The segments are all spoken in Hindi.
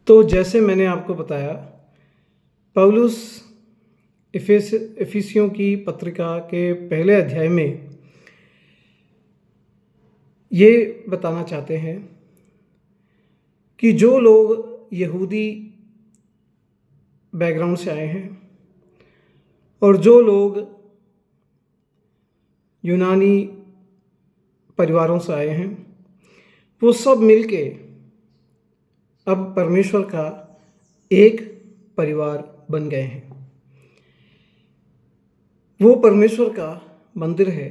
तो जैसे मैंने आपको बताया, पौलुस इफिसियों की पत्रिका के पहले अध्याय में ये बताना चाहते हैं कि जो लोग यहूदी बैकग्राउंड से आए हैं और जो लोग यूनानी परिवारों से आए हैं, वो सब मिलके अब परमेश्वर का एक परिवार बन गए हैं। वो परमेश्वर का मंदिर है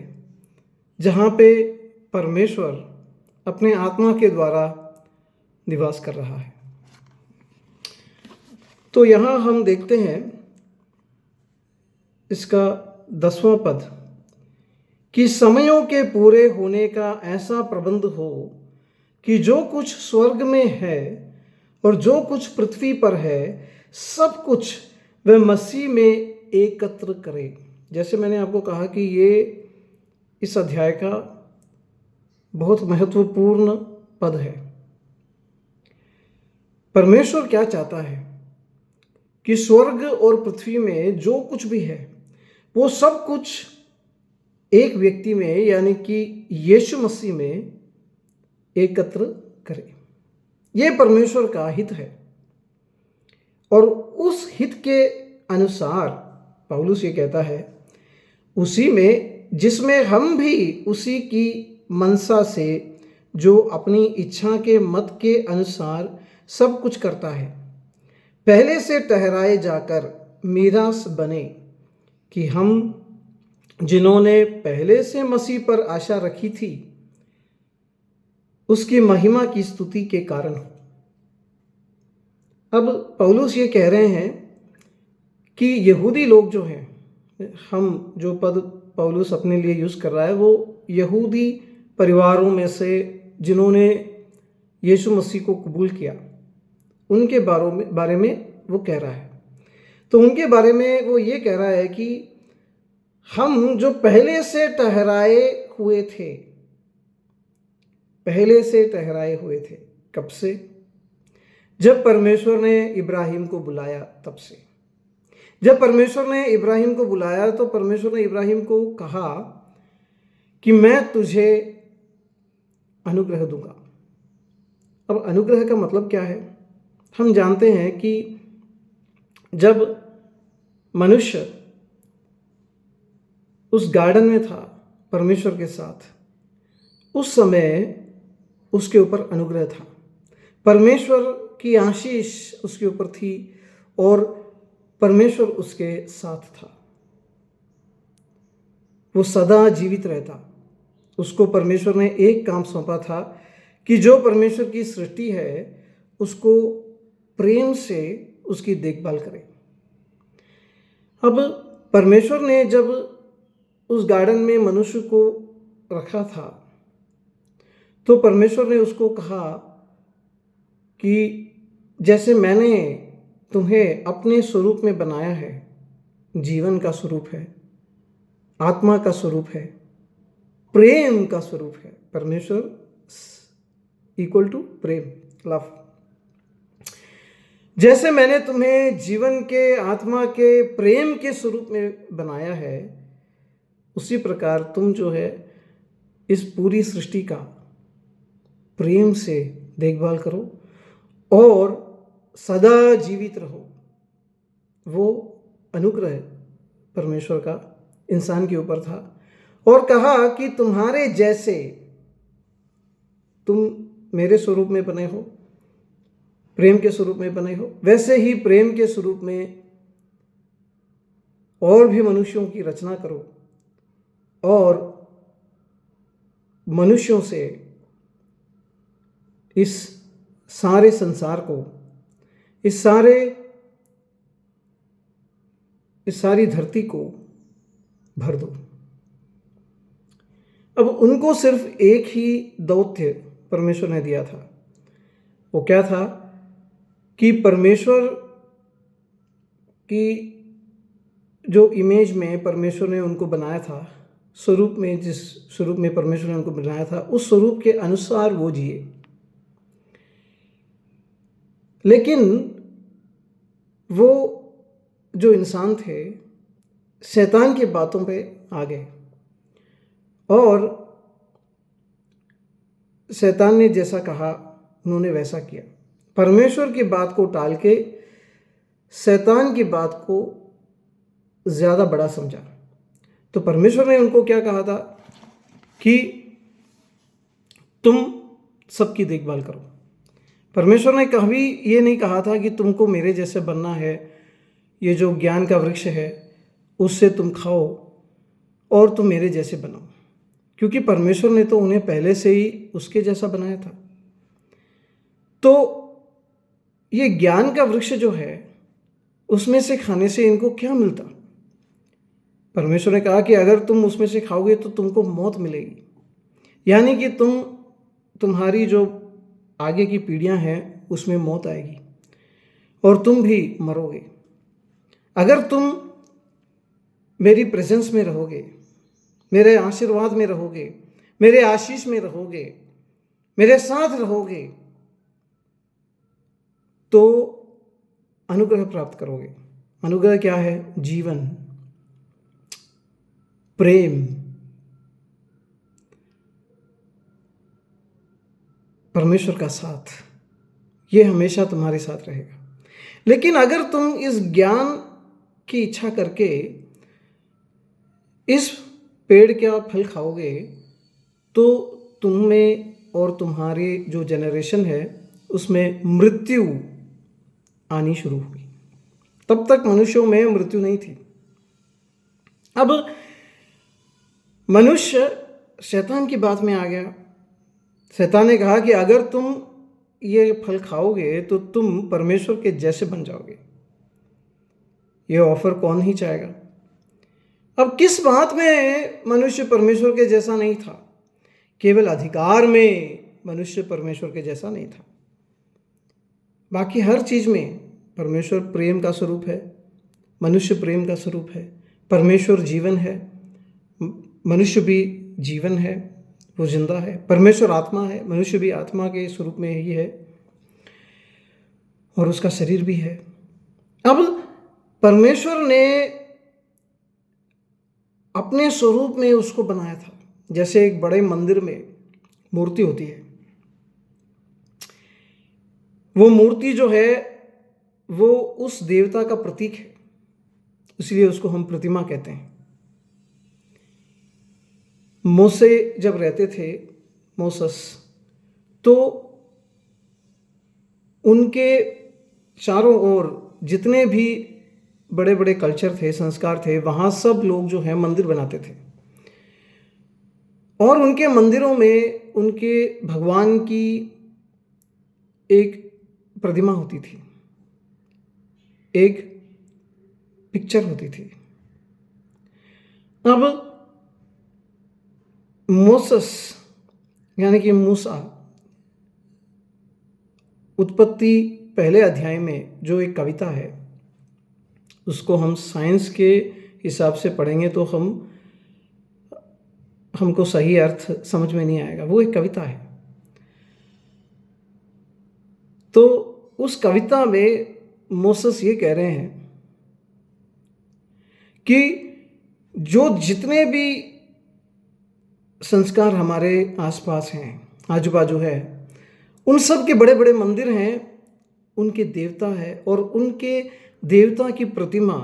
जहाँ पे परमेश्वर अपने आत्मा के द्वारा निवास कर रहा है। तो यहाँ हम देखते हैं इसका 10वां पद कि समयों के पूरे होने का ऐसा प्रबंध हो कि जो कुछ स्वर्ग में है और जो कुछ पृथ्वी पर है, सब कुछ वह मसीह में एकत्र करे। जैसे मैंने आपको कहा कि ये इस अध्याय का बहुत महत्वपूर्ण पद है। परमेश्वर क्या चाहता है कि स्वर्ग और पृथ्वी में जो कुछ भी है वो सब कुछ एक व्यक्ति में यानी कि यीशु मसीह में एकत्र करे। ये परमेश्वर का हित है और उस हित के अनुसार पौलुस ये कहता है, उसी में जिसमें हम भी उसी की मनसा से जो अपनी इच्छा के मत के अनुसार सब कुछ करता है, पहले से ठहराए जाकर मीरास बने कि हम जिन्होंने पहले से मसीह पर आशा रखी थी उसकी महिमा की स्तुति के कारण हो। अब पौलुस ये कह रहे हैं कि यहूदी लोग जो हैं, हम जो पद पौलुस अपने लिए यूज़ कर रहा है वो यहूदी परिवारों में से जिन्होंने यीशु मसीह को कबूल किया उनके बारे में वो कह रहा है। तो उनके बारे में वो ये कह रहा है कि हम जो पहले से ठहराए हुए थे, पहले से ठहराए हुए थे, कब से? जब परमेश्वर ने इब्राहिम को बुलाया तब से। जब परमेश्वर ने इब्राहिम को बुलाया तो परमेश्वर ने इब्राहिम को कहा कि मैं तुझे अनुग्रह दूंगा। अब अनुग्रह का मतलब क्या है? हम जानते हैं कि जब मनुष्य उस गार्डन में था परमेश्वर के साथ, उस समय उसके ऊपर अनुग्रह था, परमेश्वर की आशीष उसके ऊपर थी और परमेश्वर उसके साथ था। वो सदा जीवित रहता। उसको परमेश्वर ने एक काम सौंपा था कि जो परमेश्वर की सृष्टि है उसको प्रेम से उसकी देखभाल करे। अब परमेश्वर ने जब उस गार्डन में मनुष्य को रखा था तो परमेश्वर ने उसको कहा कि जैसे मैंने तुम्हें अपने स्वरूप में बनाया है, जीवन का स्वरूप है, आत्मा का स्वरूप है, प्रेम का स्वरूप है। परमेश्वर इक्वल टू प्रेम, लव। जैसे मैंने तुम्हें जीवन के, आत्मा के, प्रेम के स्वरूप में बनाया है, उसी प्रकार तुम जो है इस पूरी सृष्टि का प्रेम से देखभाल करो और सदा जीवित रहो। वो अनुग्रह परमेश्वर का इंसान के ऊपर था और कहा कि तुम्हारे जैसे, तुम मेरे स्वरूप में बने हो, प्रेम के स्वरूप में बने हो, वैसे ही प्रेम के स्वरूप में और भी मनुष्यों की रचना करो और मनुष्यों से इस सारे संसार को, इस सारी धरती को भर दो। अब उनको सिर्फ एक ही दौत्य परमेश्वर ने दिया था। वो क्या था कि परमेश्वर की जो इमेज में परमेश्वर ने उनको बनाया था, स्वरूप में, जिस स्वरूप में परमेश्वर ने उनको बनाया था, उस स्वरूप के अनुसार वो जिए। लेकिन वो जो इंसान थे शैतान की बातों पे आ गए और शैतान ने जैसा कहा उन्होंने वैसा किया। परमेश्वर की बात को टाल के शैतान की बात को ज़्यादा बड़ा समझा। तो परमेश्वर ने उनको क्या कहा था कि तुम सबकी देखभाल करो। परमेश्वर ने कभी ये नहीं कहा था कि तुमको मेरे जैसे बनना है, ये जो ज्ञान का वृक्ष है उससे तुम खाओ और तुम मेरे जैसे बनो, क्योंकि परमेश्वर ने तो उन्हें पहले से ही उसके जैसा बनाया था। तो ये ज्ञान का वृक्ष जो है उसमें से खाने से इनको क्या मिलता? परमेश्वर ने कहा कि अगर तुम उसमें से खाओगे तो तुमको मौत मिलेगी, यानी कि तुम्हारी जो आगे की पीढ़ियां हैं उसमें मौत आएगी और तुम भी मरोगे। अगर तुम मेरी प्रेजेंस में रहोगे, मेरे आशीर्वाद में रहोगे, मेरे आशीष में रहोगे, मेरे साथ रहोगे, तो अनुग्रह प्राप्त करोगे। अनुग्रह क्या है? जीवन, प्रेम, परमेश्वर का साथ, ये हमेशा तुम्हारे साथ रहेगा। लेकिन अगर तुम इस ज्ञान की इच्छा करके इस पेड़ का फल खाओगे तो तुम में और तुम्हारी जो जनरेशन है उसमें मृत्यु आनी शुरू हुई। तब तक मनुष्यों में मृत्यु नहीं थी। अब मनुष्य शैतान की बात में आ गया। शैतान ने कहा कि अगर तुम ये फल खाओगे तो तुम परमेश्वर के जैसे बन जाओगे। ये ऑफर कौन ही चाहेगा? अब किस बात में मनुष्य परमेश्वर के जैसा नहीं था? केवल अधिकार में मनुष्य परमेश्वर के जैसा नहीं था, बाकी हर चीज में परमेश्वर प्रेम का स्वरूप है, मनुष्य प्रेम का स्वरूप है। परमेश्वर जीवन है, मनुष्य भी जीवन है, वो जिंदा है। परमेश्वर आत्मा है, मनुष्य भी आत्मा के स्वरूप में ही है और उसका शरीर भी है। अब परमेश्वर ने अपने स्वरूप में उसको बनाया था। जैसे एक बड़े मंदिर में मूर्ति होती है, वो मूर्ति जो है वो उस देवता का प्रतीक है, इसलिए उसको हम प्रतिमा कहते हैं। मूसे जब रहते थे, मोसेस, तो उनके चारों ओर जितने भी बड़े बड़े कल्चर थे, संस्कार थे, वहाँ सब लोग जो है मंदिर बनाते थे और उनके मंदिरों में उनके भगवान की एक प्रतिमा होती थी, एक पिक्चर होती थी। अब मोसेस यानी कि मूसा, उत्पत्ति पहले अध्याय में जो एक कविता है उसको हम साइंस के हिसाब से पढ़ेंगे तो हमको सही अर्थ समझ में नहीं आएगा। वो एक कविता है। तो उस कविता में मोसेस ये कह रहे हैं कि जो जितने भी संस्कार हमारे आसपास हैं, आजू बाजू है, उन सब के बड़े बड़े मंदिर हैं, उनके देवता है और उनके देवता की प्रतिमा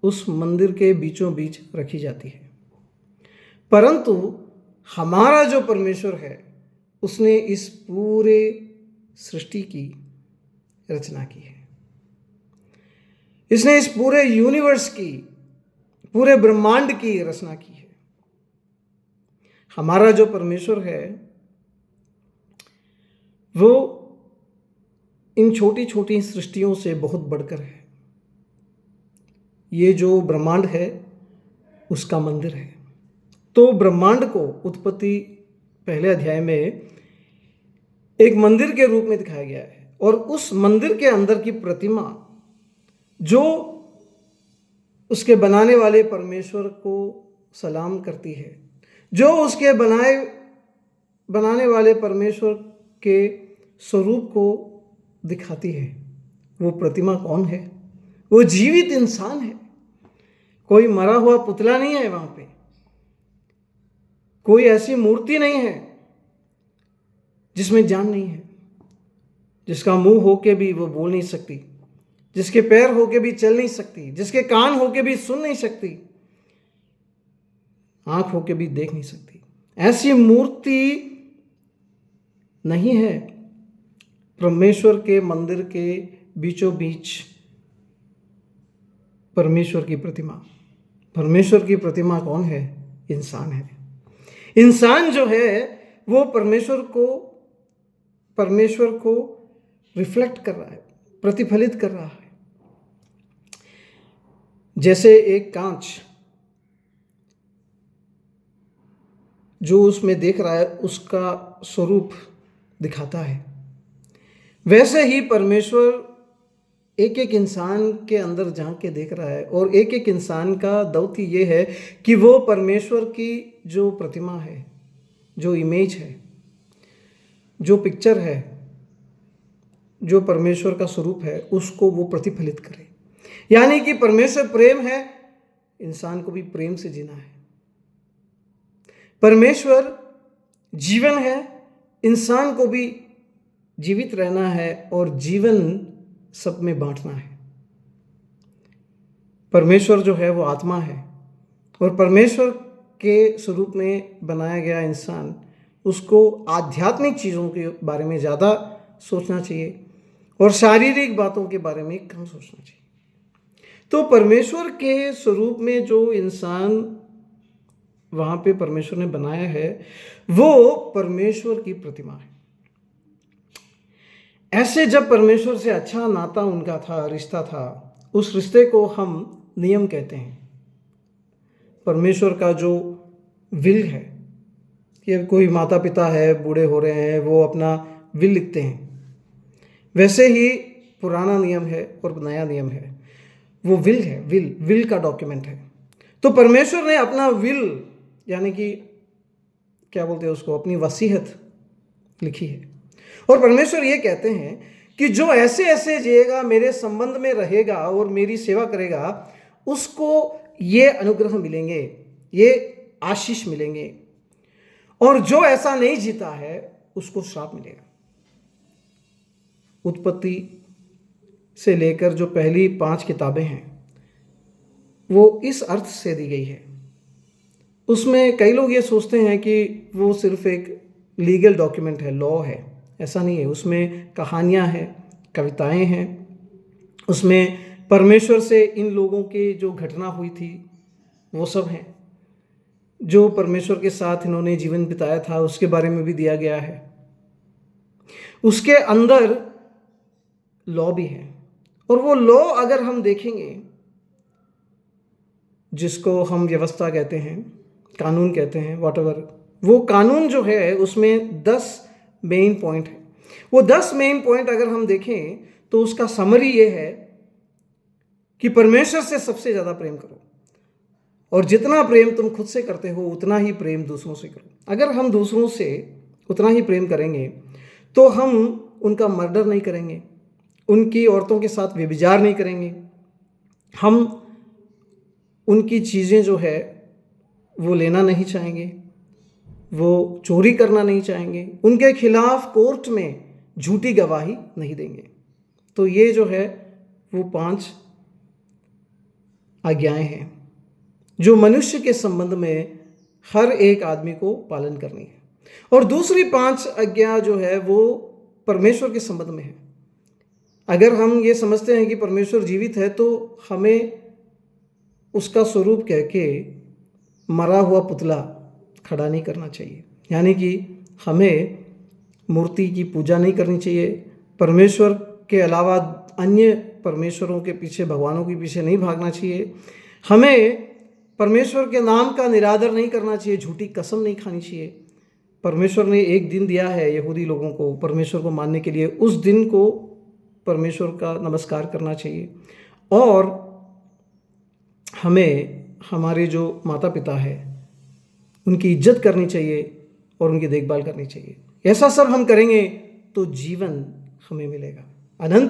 उस मंदिर के बीचों बीच रखी जाती है। परंतु हमारा जो परमेश्वर है उसने इस पूरे सृष्टि की रचना की है। इसने इस पूरे यूनिवर्स की, पूरे ब्रह्मांड की रचना की है। हमारा जो परमेश्वर है वो इन छोटी छोटी सृष्टियों से बहुत बढ़कर है। ये जो ब्रह्मांड है उसका मंदिर है। तो ब्रह्मांड को उत्पत्ति पहले अध्याय में एक मंदिर के रूप में दिखाया गया है और उस मंदिर के अंदर की प्रतिमा जो उसके बनाने वाले परमेश्वर को सलाम करती है, जो उसके बनाने वाले परमेश्वर के स्वरूप को दिखाती है, वो प्रतिमा कौन है? वो जीवित इंसान है, कोई मरा हुआ पुतला नहीं है वहां पे, कोई ऐसी मूर्ति नहीं है जिसमें जान नहीं है, जिसका मुंह होके भी वो बोल नहीं सकती, जिसके पैर होके भी चल नहीं सकती, जिसके कान होके भी सुन नहीं सकती, आंख होके भी देख नहीं सकती। ऐसी मूर्ति नहीं है परमेश्वर के मंदिर के बीचों बीच परमेश्वर की प्रतिमा। परमेश्वर की प्रतिमा कौन है? इंसान है। इंसान जो है वो परमेश्वर को रिफ्लेक्ट कर रहा है, प्रतिफलित कर रहा है। जैसे एक कांच जो उसमें देख रहा है उसका स्वरूप दिखाता है, वैसे ही परमेश्वर एक एक इंसान के अंदर झांक के देख रहा है। और एक एक इंसान का दौत्य ये है कि वो परमेश्वर की जो प्रतिमा है, जो इमेज है, जो पिक्चर है, जो परमेश्वर का स्वरूप है, उसको वो प्रतिफलित करे। यानी कि परमेश्वर प्रेम है, इंसान को भी प्रेम से जीना है। परमेश्वर जीवन है, इंसान को भी जीवित रहना है और जीवन सब में बांटना है। परमेश्वर जो है वो आत्मा है और परमेश्वर के स्वरूप में बनाया गया इंसान, उसको आध्यात्मिक चीज़ों के बारे में ज़्यादा सोचना चाहिए और शारीरिक बातों के बारे में कम सोचना चाहिए। तो परमेश्वर के स्वरूप में जो इंसान वहाँ पे परमेश्वर ने बनाया है वो परमेश्वर की प्रतिमा है। ऐसे जब परमेश्वर से अच्छा नाता उनका था, रिश्ता था, उस रिश्ते को हम नियम कहते हैं। परमेश्वर का जो विल है कि कोई माता पिता है, बूढ़े हो रहे हैं, वो अपना विल लिखते हैं, वैसे ही पुराना नियम है और नया नियम है। वो विल है, विल का डॉक्यूमेंट है। तो परमेश्वर ने अपना विल यानी कि क्या बोलते हैं उसको, अपनी वसीयत लिखी है। और परमेश्वर ये कहते हैं कि जो ऐसे ऐसे जिएगा, मेरे संबंध में रहेगा और मेरी सेवा करेगा, उसको ये अनुग्रह मिलेंगे, ये आशीष मिलेंगे। और जो ऐसा नहीं जीता है उसको श्राप मिलेगा। उत्पत्ति से लेकर जो पहली 5 किताबें हैं वो इस अर्थ से दी गई है। उसमें कई लोग ये सोचते हैं कि वो सिर्फ एक लीगल डॉक्यूमेंट है, लॉ है। ऐसा नहीं है। उसमें कहानियाँ हैं, कविताएं हैं, उसमें परमेश्वर से इन लोगों की जो घटना हुई थी वो सब हैं। जो परमेश्वर के साथ इन्होंने जीवन बिताया था उसके बारे में भी दिया गया है। उसके अंदर लॉ भी है। और वो लॉ अगर हम देखेंगे, जिसको हम व्यवस्था कहते हैं, कानून कहते हैं, व्हाटएवर, वो कानून जो है उसमें 10 मेन पॉइंट है। वो 10 मेन पॉइंट अगर हम देखें तो उसका समरी ये है कि परमेश्वर से सबसे ज़्यादा प्रेम करो और जितना प्रेम तुम खुद से करते हो उतना ही प्रेम दूसरों से करो। अगर हम दूसरों से उतना ही प्रेम करेंगे तो हम उनका मर्डर नहीं करेंगे, उनकी औरतों के साथ व्यभिचार नहीं करेंगे, हम उनकी चीज़ें जो है वो लेना नहीं चाहेंगे, वो चोरी करना नहीं चाहेंगे, उनके खिलाफ कोर्ट में झूठी गवाही नहीं देंगे। तो ये जो है वो 5 आज्ञाएं हैं जो मनुष्य के संबंध में हर एक आदमी को पालन करनी है। और दूसरी 5 आज्ञा जो है वो परमेश्वर के संबंध में है। अगर हम ये समझते हैं कि परमेश्वर जीवित है तो हमें उसका स्वरूप कह के मरा हुआ पुतला खड़ा नहीं करना चाहिए। यानी कि हमें मूर्ति की पूजा नहीं करनी चाहिए। परमेश्वर के अलावा अन्य परमेश्वरों के पीछे, भगवानों के पीछे नहीं भागना चाहिए। हमें परमेश्वर के नाम का निरादर नहीं करना चाहिए, झूठी कसम नहीं खानी चाहिए। परमेश्वर ने एक दिन दिया है यहूदी लोगों को परमेश्वर को मानने के लिए, उस दिन को परमेश्वर का नमस्कार करना चाहिए। और हमें हमारे जो माता पिता है उनकी इज्जत करनी चाहिए और उनकी देखभाल करनी चाहिए। ऐसा सब हम करेंगे तो जीवन हमें मिलेगा, अनंत